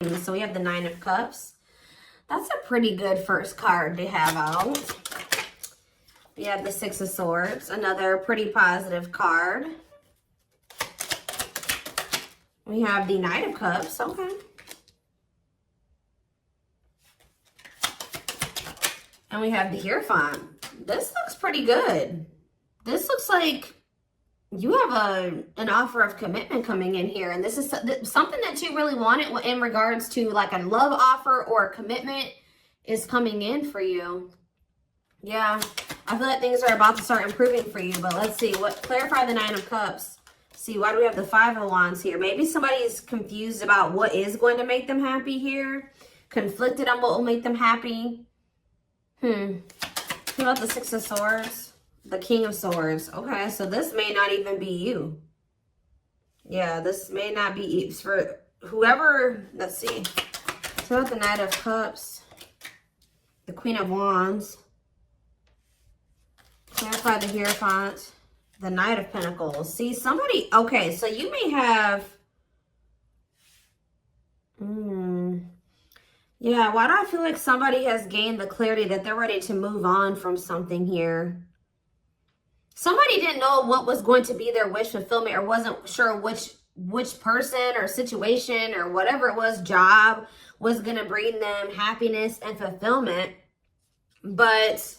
So we have the Nine of Cups. That's a pretty good first card to have out. We have the Six of Swords, another pretty positive card. We have the Knight of Cups, okay. And we have the Hierophant. This looks pretty good. This looks like you have an offer of commitment coming in here. And this is something that you really wanted in regards to like a love offer or a commitment is coming in for you. Yeah, I feel like things are about to start improving for you. But let's see, clarify the Nine of Cups. See, why do we have the Five of Wands here? Maybe somebody's confused about what is going to make them happy here. Conflicted on what will make them happy. What about the Six of Swords? The King of Swords. Okay, so this may not even be you. Yeah, this may not be for whoever. Let's see. So about the Knight of Cups. The Queen of Wands. Clarify the Hierophant. The Knight of Pentacles. See, somebody. Okay, so you may have. Yeah, why do I feel like somebody has gained the clarity that they're ready to move on from something here? Somebody didn't know what was going to be their wish fulfillment or wasn't sure which person or situation or whatever it was, job, was going to bring them happiness and fulfillment. But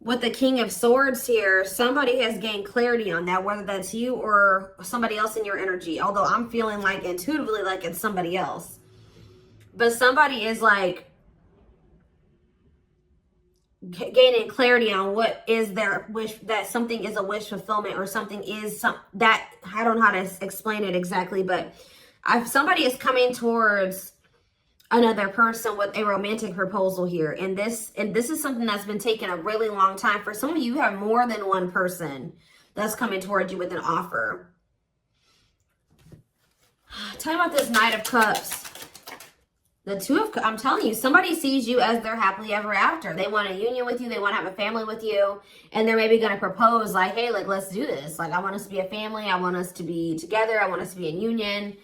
with the King of Swords here, somebody has gained clarity on that, whether that's you or somebody else in your energy. Although I'm feeling like intuitively like it's somebody else. But somebody is like gaining clarity on what is their wish, that something is a wish fulfillment or something is that, I don't know how to explain it exactly, but somebody is coming towards another person with a romantic proposal here. And this is something that's been taking a really long time. For some of you, you have more than one person that's coming towards you with an offer. Tell me about this Knight of Cups. The Two of Cups, I'm telling you, somebody sees you as their happily ever after. They want a union with you. They want to have a family with you. And they're maybe going to propose like, hey, like, let's do this. Like, I want us to be a family. I want us to be together. I want us to be in union.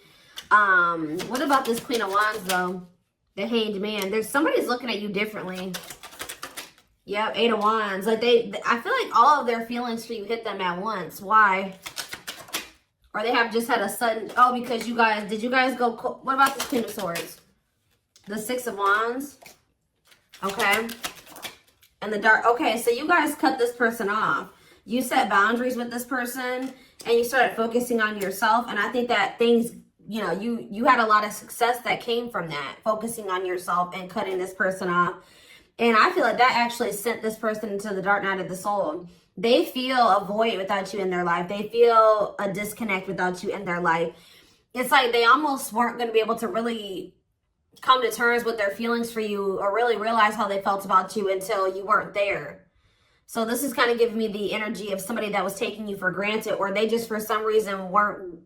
What about this Queen of Wands, though? The Hanged Man. Somebody's looking at you differently. Yep, Eight of Wands. Like, I feel like all of their feelings for you hit them at once. Why? Or they have just had a sudden, because did you guys go, what about this Queen of Swords? The Six of Wands. Okay. And the Dark. Okay, so you guys cut this person off. You set boundaries with this person and you started focusing on yourself. And I think that things, you had a lot of success that came from that. Focusing on yourself and cutting this person off. And I feel like that actually sent this person into the dark night of the soul. They feel a void without you in their life. They feel a disconnect without you in their life. It's like they almost weren't going to be able to really come to terms with their feelings for you or really realize how they felt about you until you weren't there. So this is kind of giving me the energy of somebody that was taking you for granted, or they just for some reason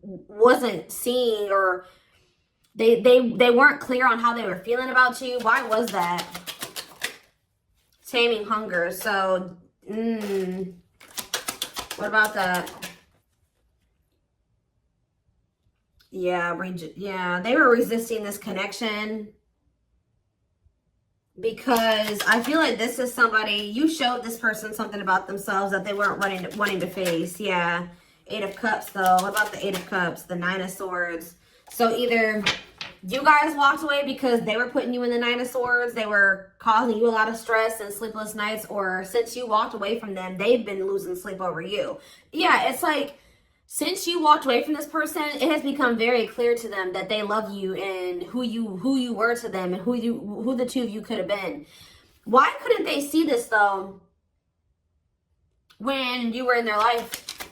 wasn't seeing, or they weren't clear on how they were feeling about you. Why was that? Taming hunger. So what about that? Yeah, they were resisting this connection because I feel like this is somebody, you showed this person something about themselves that they weren't wanting to face. Yeah, Eight of Cups though. What about the Eight of Cups? The Nine of Swords. So either you guys walked away because they were putting you in the Nine of Swords, they were causing you a lot of stress and sleepless nights, or since you walked away from them, they've been losing sleep over you. Yeah, it's like, since you walked away from this person, it has become very clear to them that they love you and who you were to them and who the two of you could have been. Why couldn't they see this though when you were in their life?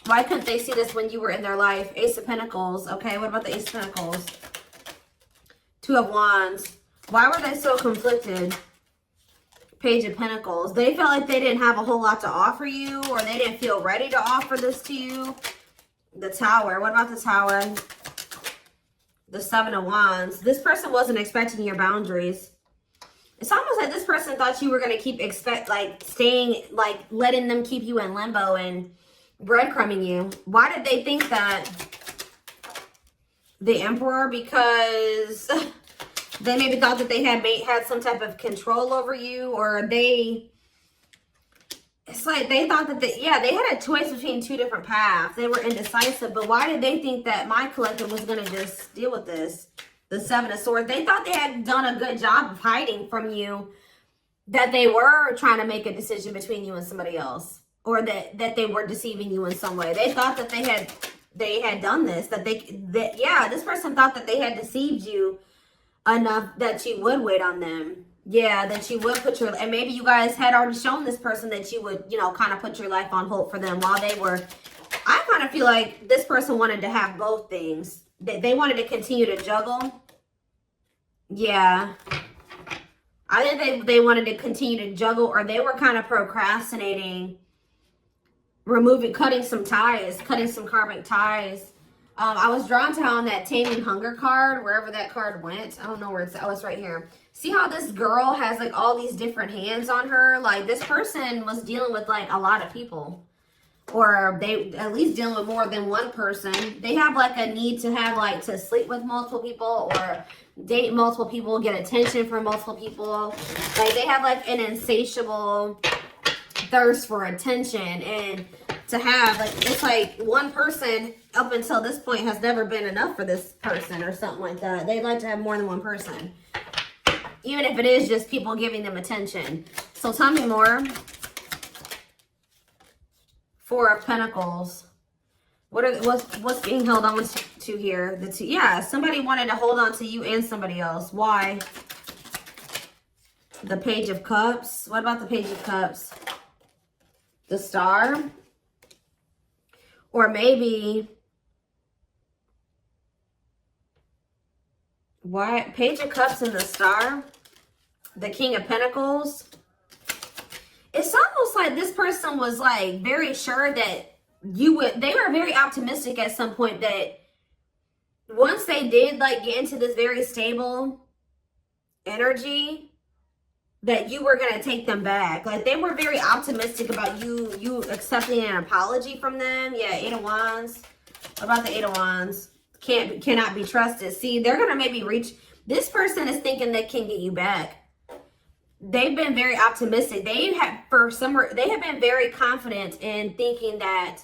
Why couldn't they see this when you were in their life? Ace of Pentacles. Okay, what about the Ace of Pentacles? Two of Wands. Why were they so conflicted? Page of Pentacles. They felt like they didn't have a whole lot to offer you, or they didn't feel ready to offer this to you. The Tower. What about the Tower? The Seven of Wands. This person wasn't expecting your boundaries. It's almost like this person thought you were going to keep letting them keep you in limbo and breadcrumbing you. Why did they think that? the Emperor, because they maybe thought that they had some type of control over you, or it's like they thought that they had a choice between two different paths. They were indecisive, but why did they think that my collective was going to just deal with this? The Seven of Swords. They thought they had done a good job of hiding from you that they were trying to make a decision between you and somebody else, or that they were deceiving you in some way. They thought that they had done this, this person thought that they had deceived you enough that you would wait on them. Yeah, that you would put your, and maybe you guys had already shown this person that you would, kind of put your life on hold for them while they were, I kind of feel like this person wanted to have both things. They wanted to continue to juggle. Yeah. I think they wanted to continue to juggle, or they were kind of procrastinating, cutting some karmic ties. I was drawn to on that Taming Hunger card, wherever that card went. I don't know where it's, oh, it's right here. See how this girl has like all these different hands on her? Like this person was dealing with like a lot of people, or they at least dealing with more than one person. They have like a need to have like to sleep with multiple people, or date multiple people, get attention from multiple people. Like they have like an insatiable thirst for attention, and to have like, it's like one person up until this point has never been enough for this person, or something like that. They'd like to have more than one person, even if it is just people giving them attention. So tell me more. Four of Pentacles. What's being held on to here? The two, yeah, somebody wanted to hold on to you and somebody else. Why? The Page of Cups. What about the Page of Cups? The Star. Or maybe, why? Page of Cups and the Star. The King of Pentacles. It's almost like this person was like very sure that they were very optimistic at some point that once they did like get into this very stable energy, that you were going to take them back. Like they were very optimistic about you accepting an apology from them. Yeah, Eight of Wands. What about the Eight of Wands? Cannot be trusted. See, they're going to maybe reach, this person is thinking they can get you back. They've been very optimistic. They have been very confident in thinking that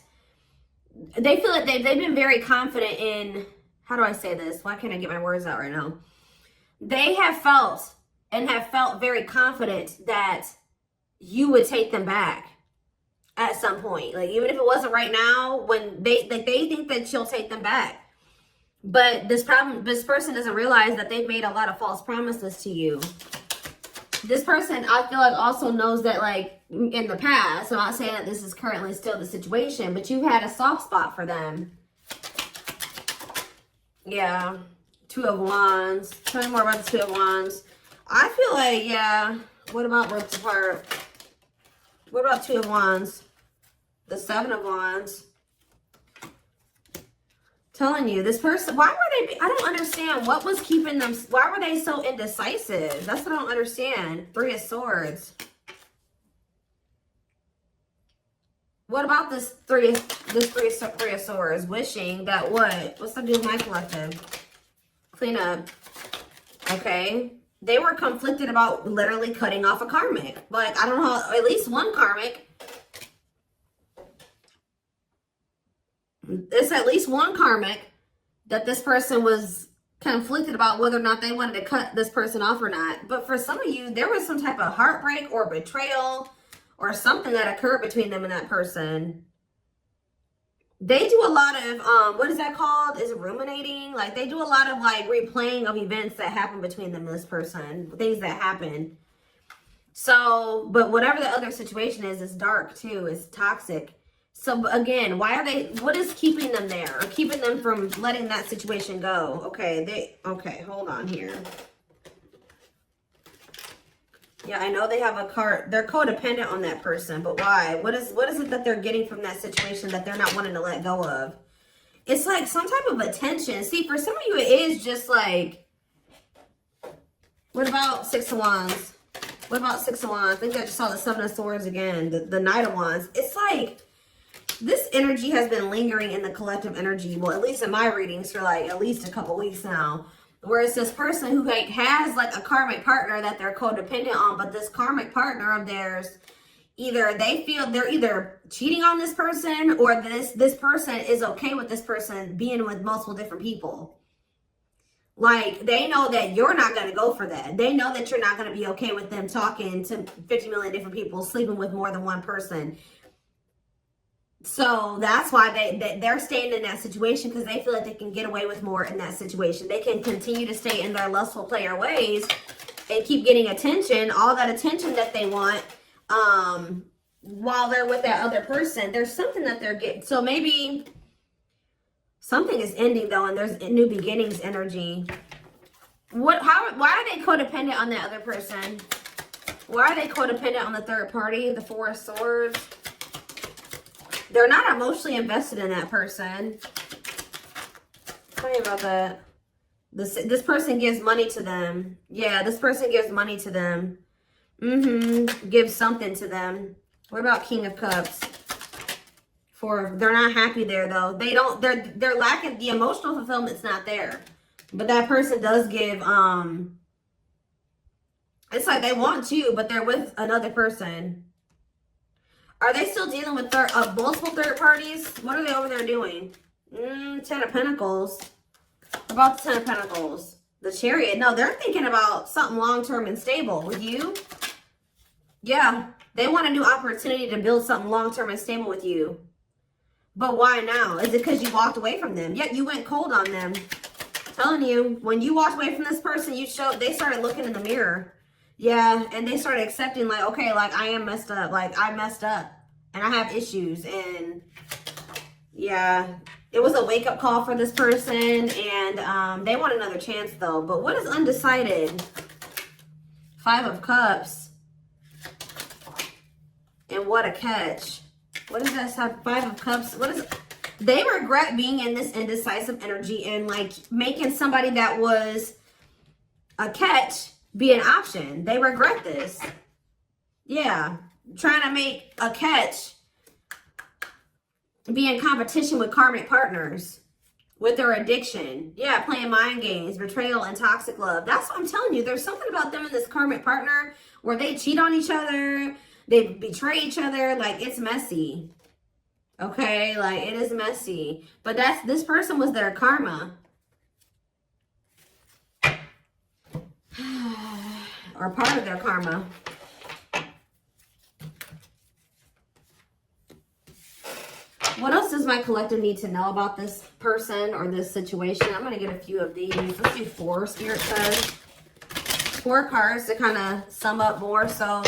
they feel like they've been very confident in, how do I say this? Why can't I get my words out right now? They have felt very confident that you would take them back at some point. Like even if it wasn't right now, when they think that you'll take them back. But this person doesn't realize that they've made a lot of false promises to you. This person, I feel like, also knows that, like, in the past, I'm not saying that this is currently still the situation, but you've had a soft spot for them. Yeah. Two of Wands. Tell me more about the Two of Wands. I feel like, yeah. What about Worlds Apart? What about Two of Wands? The Seven of Wands. Telling you, this person, why were they, I don't understand what was keeping them, why were they so indecisive? That's what I don't understand. Three of Swords. What about this three of Swords? Wishing that what? What's that do with my collective? Clean up. Okay. They were conflicted about literally cutting off a karmic. Like, I don't know, at least one karmic. It's at least one karmic that this person was conflicted about whether or not they wanted to cut this person off or not. But for some of you, there was some type of heartbreak or betrayal or something that occurred between them and that person. They do a lot of, what is that called? Is it ruminating? Like, they do a lot of, like, replaying of events that happened between them and this person. Things that happened. So, but whatever the other situation is, it's dark, too. It's toxic. So, again, what is keeping them there? Or keeping them from letting that situation go? Okay, hold on here. Yeah, I know they have a card. They're codependent on that person, but why? What is it that they're getting from that situation that they're not wanting to let go of? It's like some type of attention. See, for some of you, it is just like, what about Six of Wands? What about Six of Wands? I think I just saw the Seven of Swords again. The Knight of Wands. It's like, This energy has been lingering in the collective energy, well, at least in my readings, for like at least a couple weeks now. Where it's this person who like has like a karmic partner that they're codependent on, but this karmic partner of theirs, either they feel they're either cheating on this person, or this person is okay with this person being with multiple different people. Like, they know that you're not going to go for that. They know that you're not going to be okay with them talking to 50 million different people, sleeping with more than one person. So that's why they're staying in that situation, because they feel like they can get away with more in that situation. They can continue to stay in their lustful player ways and keep getting attention, all that attention that they want, while they're with that other person. There's something that they're getting. So maybe something is ending though, and there's new beginnings energy. Why are they codependent on that other person? Why are they codependent on the third party, the Four of Swords? They're not emotionally invested in that person. Tell me about that. This person gives money to them. Yeah, this person gives money to them. Gives something to them. What about King of Cups? They're not happy there though. They're lacking the emotional fulfillment's not there. But that person does give it's like they want you, but they're with another person. Are they still dealing with multiple third parties? What are they over there doing? 10 of Pentacles. About the 10 of Pentacles. The Chariot. No, they're thinking about something long-term and stable with you. Yeah, they want a new opportunity to build something long-term and stable with you. But why now? Is it because you walked away from them? Yet you went cold on them. Telling you, when you walked away from this person, they started looking in the mirror. Yeah, and they started accepting, like, okay, like, I am messed up. Like, I messed up. And I have issues. And, yeah, it was a wake-up call for this person. And they want another chance, though. But what is undecided? Five of Cups. And what a catch. What is that? Five of Cups. What is it? They regret being in this indecisive energy and like making somebody that was a catch be an option. They regret this. Yeah. Trying to make a catch be in competition with karmic partners with their addiction. Yeah. Playing mind games, betrayal, and toxic love. That's what I'm telling you. There's something about them and this karmic partner where they cheat on each other. They betray each other. Like, it's messy. Okay? Like, it is messy. But this person was their karma. Or part of their karma. What else does my collective need to know about this person or this situation? I'm going to get a few of these. Let's do 4, Spirit says. 4 cards to kind of sum up more. So,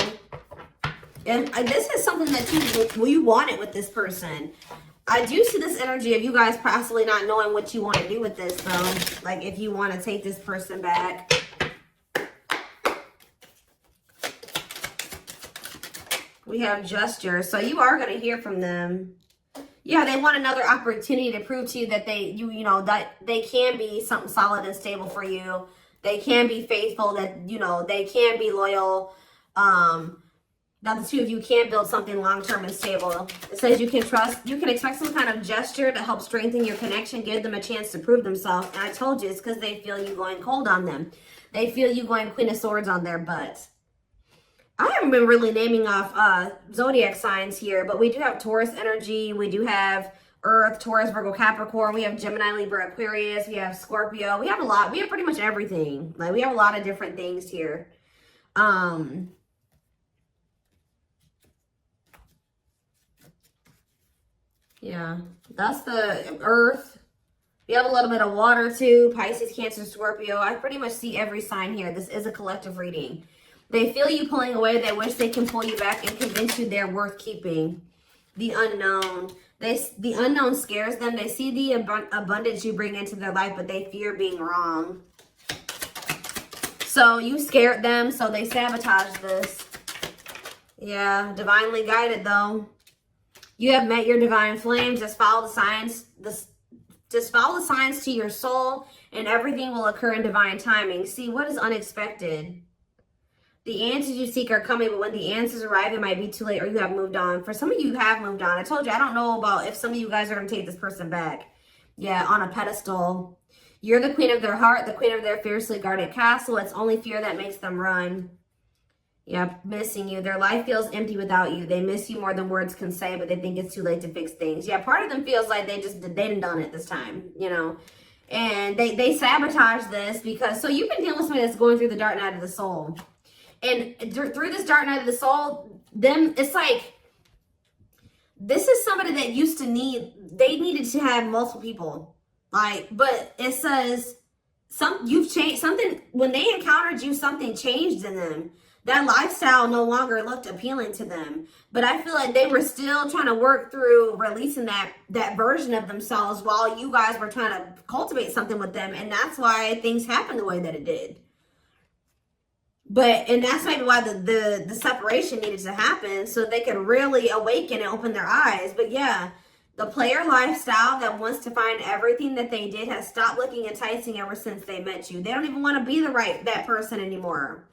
and this is something that you wanted with this person. I do see this energy of you guys possibly not knowing what you want to do with this, though. Like, if you want to take this person back. We have gesture. So you are going to hear from them. Yeah, they want another opportunity to prove to you that that they can be something solid and stable for you. They can be faithful, that, they can be loyal. That the two of you can build something long-term and stable. It says you can expect some kind of gesture to help strengthen your connection, give them a chance to prove themselves. And I told you, it's because they feel you going cold on them. They feel you going Queen of Swords on their butt. I haven't been really naming off zodiac signs here, but we do have Taurus energy. We do have Earth, Taurus, Virgo, Capricorn. We have Gemini, Libra, Aquarius. We have Scorpio. We have a lot. We have pretty much everything. Like, we have a lot of different things here. Yeah, that's the Earth. We have a little bit of water too. Pisces, Cancer, Scorpio. I pretty much see every sign here. This is a collective reading. They feel you pulling away. They wish they can pull you back and convince you they're worth keeping. The unknown. The unknown scares them. They see the abundance you bring into their life, but they fear being wrong. So you scared them, so they sabotage this. Yeah, divinely guided though. You have met your divine flame. Just follow the signs. Just follow the signs to your soul, and everything will occur in divine timing. See, what is unexpected? The answers you seek are coming, but when the answers arrive, it might be too late or you have moved on. For some of you have moved on. I told you, I don't know about if some of you guys are going to take this person back. Yeah, on a pedestal. You're the queen of their heart, the queen of their fiercely guarded castle. It's only fear that makes them run. Yeah, missing you. Their life feels empty without you. They miss you more than words can say, but they think it's too late to fix things. Yeah, part of them feels like they didn't done it this time, you know. And they sabotage this because, so you've been dealing with somebody that's going through the dark night of the soul. And through this dark night of the soul, it's like, this is somebody that used to they needed to have multiple people. Like, but it says, you've changed something, when they encountered you, something changed in them. That lifestyle no longer looked appealing to them. But I feel like they were still trying to work through releasing that version of themselves while you guys were trying to cultivate something with them. And that's why things happened the way that it did. And that's maybe why the separation needed to happen, so they could really awaken and open their eyes. But yeah, the player lifestyle that wants to find everything that they did has stopped looking enticing ever since they met you. They don't even want to be that person anymore.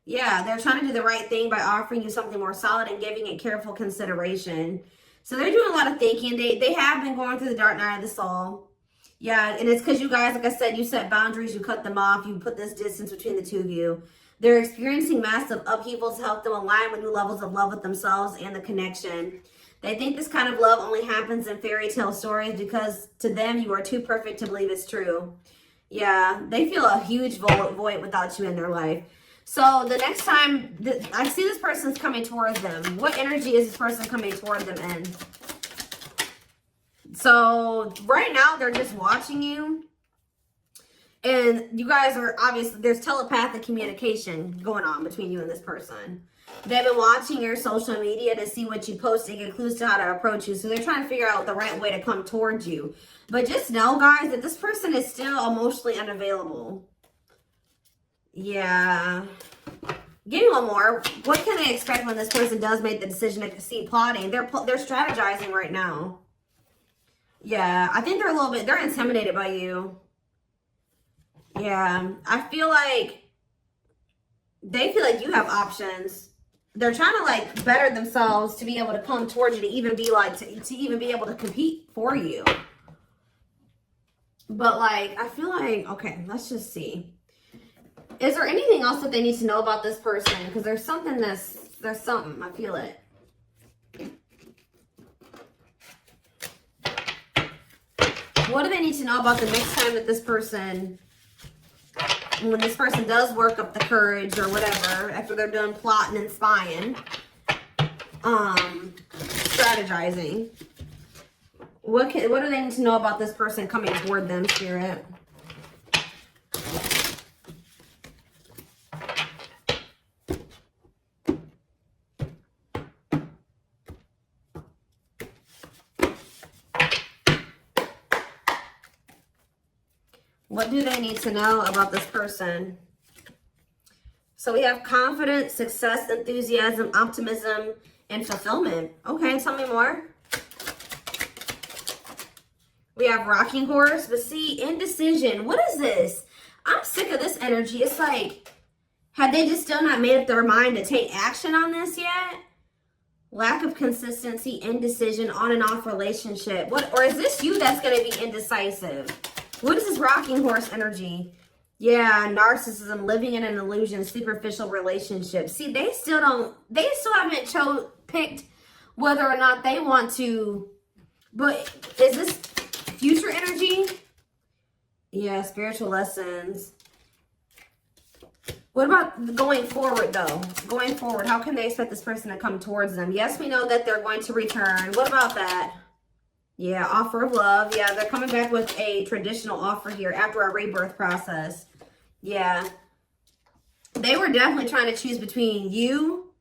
Yeah, they're trying to do the right thing by offering you something more solid and giving it careful consideration. So they're doing a lot of thinking. They have been going through the dark night of the soul. Yeah, and it's because you guys, like I said, you set boundaries, you cut them off, you put this distance between the two of you. They're experiencing massive upheaval to help them align with new levels of love with themselves and the connection. They think this kind of love only happens in fairy tale stories because to them, you are too perfect to believe it's true. Yeah, they feel a huge void without you in their life. So the next time I see this person's coming towards them, what energy is this person coming toward them in? So right now, they're just watching you. And you guys are obviously, there's telepathic communication going on between you and this person. They've been watching your social media to see what you post and get clues to how to approach you. So they're trying to figure out the right way to come towards you. But just know, guys, that this person is still emotionally unavailable. Yeah. Give me one more. What can they expect when this person does make the decision to see plotting? They're strategizing right now. Yeah, I think they're intimidated by you. Yeah, I feel like they feel like you have options. They're trying to like better themselves to be able to come towards you, to even be like, to even be able to compete for you. But like, I feel like, okay, let's just see. Is there anything else that they need to know about this person? Because there's something, I feel it. What do they need to know about the next time that this person, when this person does work up the courage or whatever, after they're done plotting and spying, strategizing, what do they need to know about this person coming toward them, Spirit? What do they need to know about this person? So we have confidence, success, enthusiasm, optimism, and fulfillment. Okay, tell me more. We have rocking horse, but see, indecision. What is this? I'm sick of this energy. It's like, have they just still not made up their mind to take action on this yet? Lack of consistency, indecision, on and off relationship. Or is this you that's going to be indecisive? What is this rocking horse energy? Yeah, narcissism, living in an illusion, superficial relationships. See, they still haven't picked whether or not they want to. But is this future energy? Yeah, spiritual lessons. What about going forward, though? Going forward, how can they expect this person to come towards them? Yes, we know that they're going to return. What about that? Yeah, offer of love. Yeah, they're coming back with a traditional offer here after a rebirth process. Yeah. They were definitely trying to choose between you.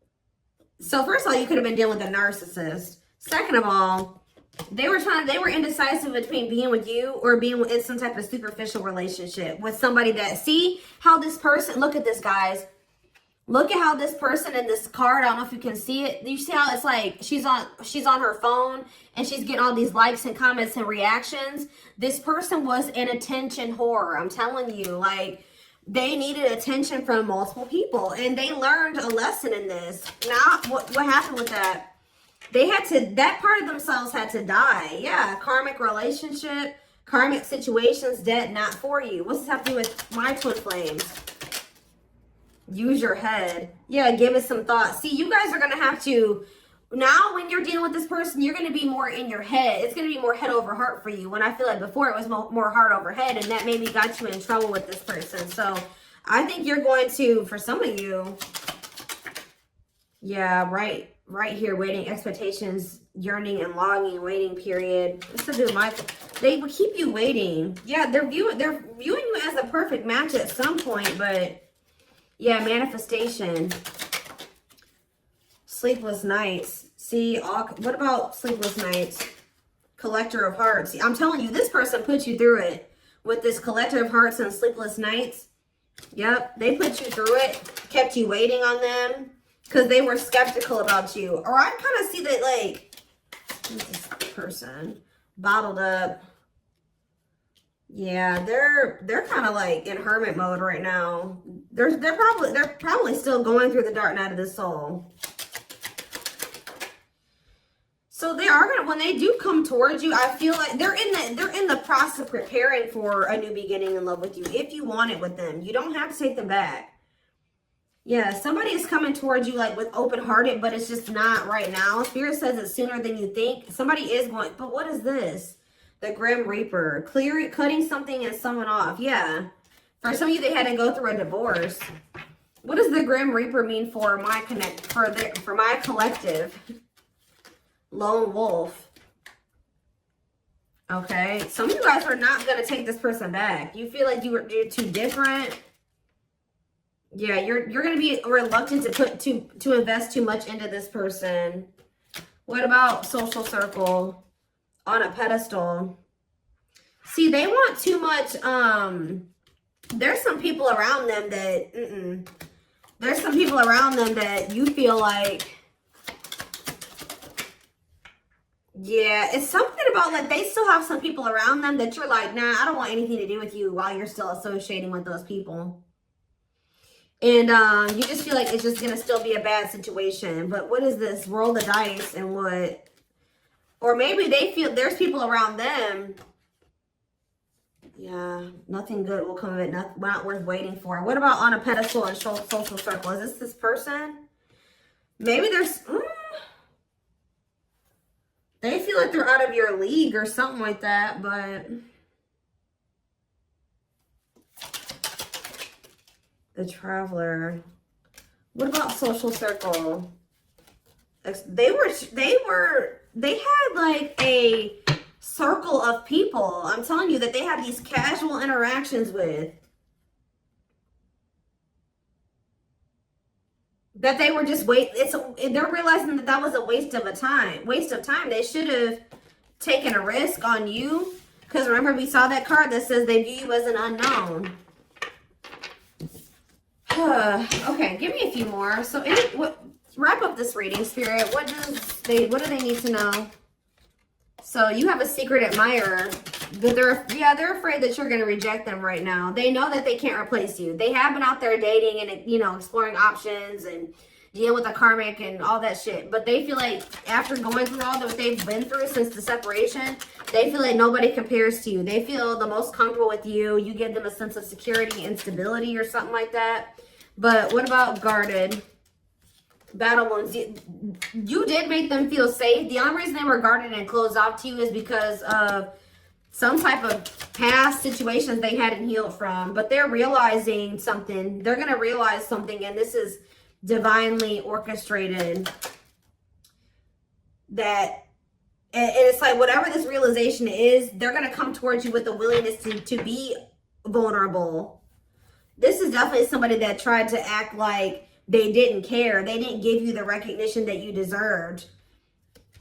So first of all, you could have been dealing with a narcissist. Second of all, they were indecisive between being with you or being in some type of superficial relationship with somebody that, see how this person, look at this, guys. Look at how this person in this card, I don't know if you can see it. You see how it's like she's on her phone and she's getting all these likes and comments and reactions. This person was an attention whore. I'm telling you, like, they needed attention from multiple people, and they learned a lesson in this. Now, what happened with that? They had to, that part of themselves had to die. Yeah, karmic relationship, karmic situations, dead, not for you. What's this have to do with my twin flames? Use your head. Yeah, give it some thought. See, you guys are going to have to, now when you're dealing with this person, you're going to be more in your head. It's going to be more head over heart for you. When I feel like before it was more heart over head, and that maybe got you in trouble with this person. So I think you're going to, for some of you, yeah, right here, waiting, expectations, yearning and longing, waiting period. What's to do with my, they will keep you waiting. Yeah, they're viewing you as a perfect match at some point, but yeah, manifestation. Sleepless nights. See, what about sleepless nights? Collector of hearts. I'm telling you, this person put you through it with this collector of hearts and sleepless nights. Yep, they put you through it, kept you waiting on them because they were skeptical about you. Or I kind of see that, like, who's this person? Bottled up. Yeah, they're kind of like in hermit mode right now. They're probably still going through the dark night of the soul. So they are gonna, when they do come towards you, I feel like they're in the process of preparing for a new beginning in love with you. If you want it with them, you don't have to take them back. Yeah, somebody is coming towards you like with open-hearted, but it's just not right now. Spirit says it's sooner than you think. Somebody is going, but what is this? The Grim Reaper, cutting something and someone off. Yeah, for some of you, they had to go through a divorce. What does the Grim Reaper mean for my for my collective? Lone wolf. Okay, some of you guys are not going to take this person back. You feel like you're too different. Yeah, you're going to be reluctant to invest too much into this person. What about social circle? On a pedestal. See, they want too much. There's some people around them that there's some people around them that you feel like, yeah, it's something about like they still have some people around them that you're like, nah, I don't want anything to do with you while you're still associating with those people. And you just feel like it's just gonna still be a bad situation. But what is this? Roll the dice and what? Or maybe they feel there's people around them. Yeah, nothing good will come of it. Not worth waiting for. What about on a pedestal and social circle? Is this person? Maybe there's... they feel like they're out of your league or something like that, but... the Traveler. What about social circle? They had like a circle of people. I'm telling you that they had these casual interactions with. That they were just they're realizing that that was a waste of time. They should have taken a risk on you. Because remember, we saw that card that says they view you as an unknown. Okay, give me a few more. So wrap up this reading, Spirit. What do they need to know? So you have a secret admirer. That they're afraid that you're going to reject them right now. They know that they can't replace you. They have been out there dating and, you know, exploring options and dealing with the karmic and all that shit. But they feel like after going through all that they've been through since the separation, they feel like nobody compares to you. They feel the most comfortable with you. You give them a sense of security and stability or something like that. But what about guarded? Battle wounds. You did make them feel safe. The only reason they were guarded and closed off to you is because of some type of past situations they hadn't healed from. But they're realizing something. They're going to realize something, and this is divinely orchestrated. That, and it's like whatever this realization is, they're going to come towards you with the willingness to be vulnerable. This is definitely somebody that tried to act like they didn't care. They didn't give you the recognition that you deserved.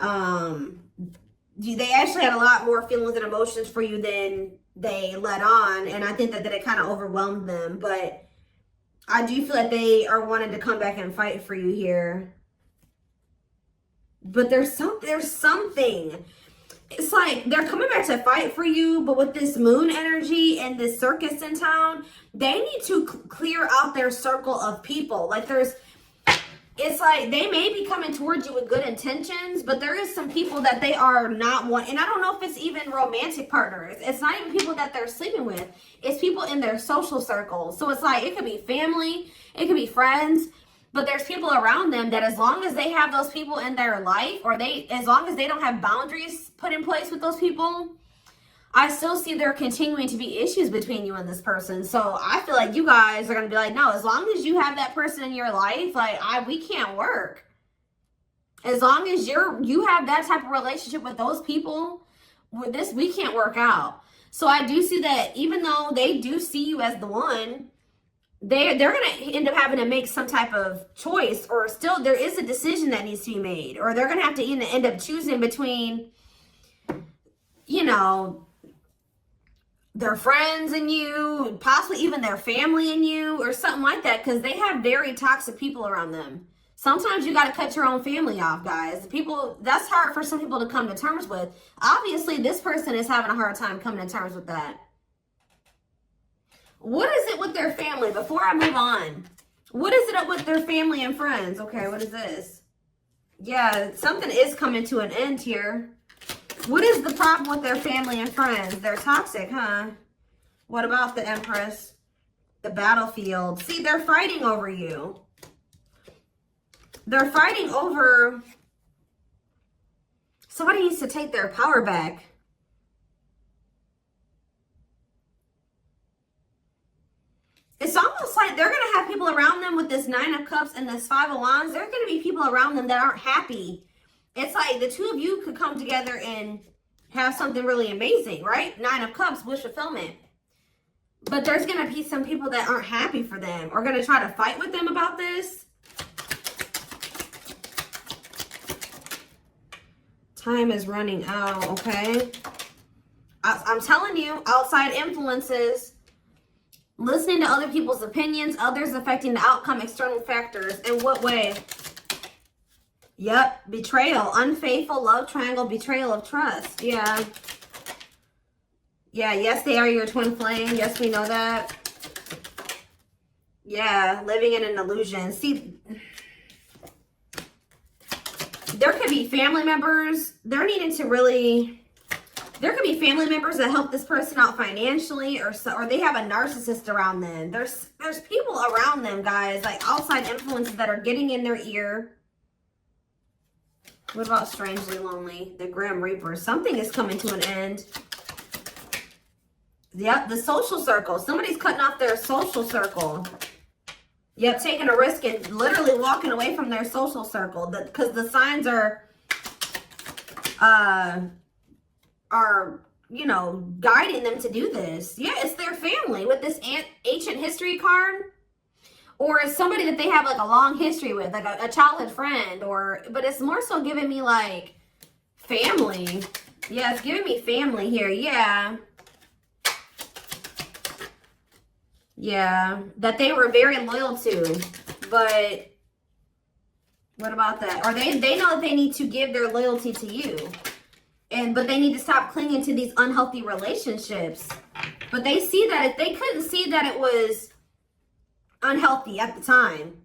They actually had a lot more feelings and emotions for you than they let on. And I think that it kind of overwhelmed them. But I do feel like they are wanting to come back and fight for you here. But there's something. it's like they're coming back to fight for you, but with this moon energy and this circus in town, they need to clear out their circle of people. Like it's like they may be coming towards you with good intentions, but there is some people that they are not wanting. And I don't know if it's even romantic partners. It's not even people that they're sleeping with. It's people in their social circles. So it's like, it could be family, it could be friends, but there's people around them that as long as they have those people in their life, or as long as they don't have boundaries put in place with those people, I still see there continuing to be issues between you and this person. So I feel like you guys are going to be like, no, as long as you have that person in your life, like we can't work. As long as you have that type of relationship with those people, with this, we can't work out. So I do see that even though they do see you as the one, they're going to end up having to make some type of choice, or still there is a decision that needs to be made, or they're going to have to end up choosing between, you know, their friends and you, possibly even their family and you, or something like that, because they have very toxic people around them. Sometimes you got to cut your own family off, guys. That's hard for some people to come to terms with. Obviously, this person is having a hard time coming to terms with that. What is it with their family? Before I move on, what is it up with their family and friends? Okay, what is this? Yeah, something is coming to an end here. What is the problem with their family and friends? They're toxic, huh? What about the Empress? The battlefield. See, they're fighting over you. They're fighting over... Somebody needs to take their power back. It's almost like they're going to have people around them with this 9 of Cups and this 5 of Wands. There are going to be people around them that aren't happy. It's like the two of you could come together and have something really amazing, right? 9 of Cups, wish fulfillment. But there's going to be some people that aren't happy for them, or going to try to fight with them about this. Time is running out, okay? I'm telling you, outside influences, listening to other people's opinions, others affecting the outcome, external factors. In what way? Yep, betrayal, unfaithful, love triangle, betrayal of trust. Yeah. Yeah, yes, they are your twin flame. Yes, we know that. Yeah, living in an illusion. See, there could be family members. They're needing to really... There could be family members that help this person out financially, or they have a narcissist around them. There's people around them, guys, like outside influences that are getting in their ear. What about strangely lonely? The Grim Reaper. Something is coming to an end. Yep, the social circle. Somebody's cutting off their social circle. Yep, taking a risk and literally walking away from their social circle. Because the signs are, you know, guiding them to do this. Yeah, it's their family with this ancient history card. Or it's somebody that they have like a long history with, like a childhood friend. But it's more so giving me like family. Yeah, it's giving me family here. Yeah. Yeah, that they were very loyal to. But what about that? Or they know that they need to give their loyalty to you. But they need to stop clinging to these unhealthy relationships. But they see that they couldn't see that it was unhealthy at the time.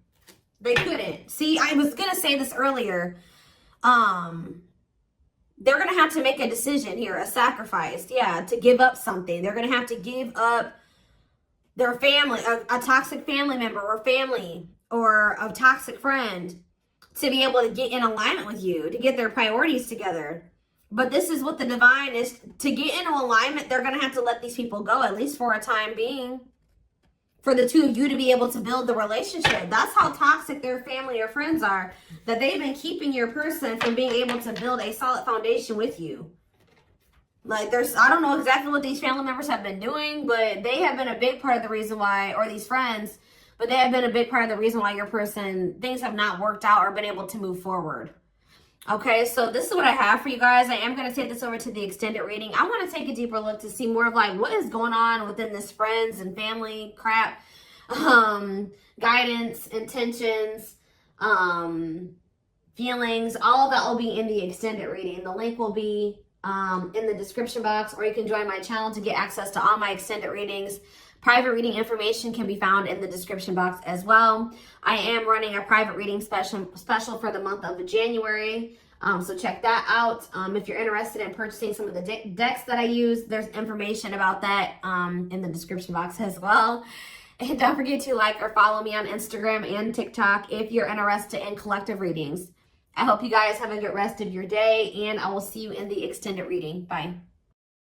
They couldn't. See, I was going to say this earlier. They're going to have to make a decision here, a sacrifice. Yeah, to give up something. They're going to have to give up their family, a toxic family member or family, or a toxic friend, to be able to get in alignment with you, to get their priorities together. But this is what the divine is. To get into alignment, they're going to have to let these people go, at least for a time being, for the two of you to be able to build the relationship. That's how toxic their family or friends are, that they've been keeping your person from being able to build a solid foundation with you. Like, I don't know exactly what these family members have been doing, but they have been a big part of the reason why, or these friends, but they have been a big part of the reason why your person, things have not worked out or been able to move forward. Okay, so this is what I have for you guys. I am going to take this over to the extended reading. I want to take a deeper look to see more of like what is going on within this friends and family crap, guidance, intentions, feelings. All of that will be in the extended reading. The link will be in the description box, or you can join my channel to get access to all my extended readings. Private reading information can be found in the description box as well. I am running a private reading special for the month of January. So check that out. If you're interested in purchasing some of the decks that I use, there's information about that in the description box as well. And don't forget to like or follow me on Instagram and TikTok if you're interested in collective readings. I hope you guys have a good rest of your day, and I will see you in the extended reading. Bye.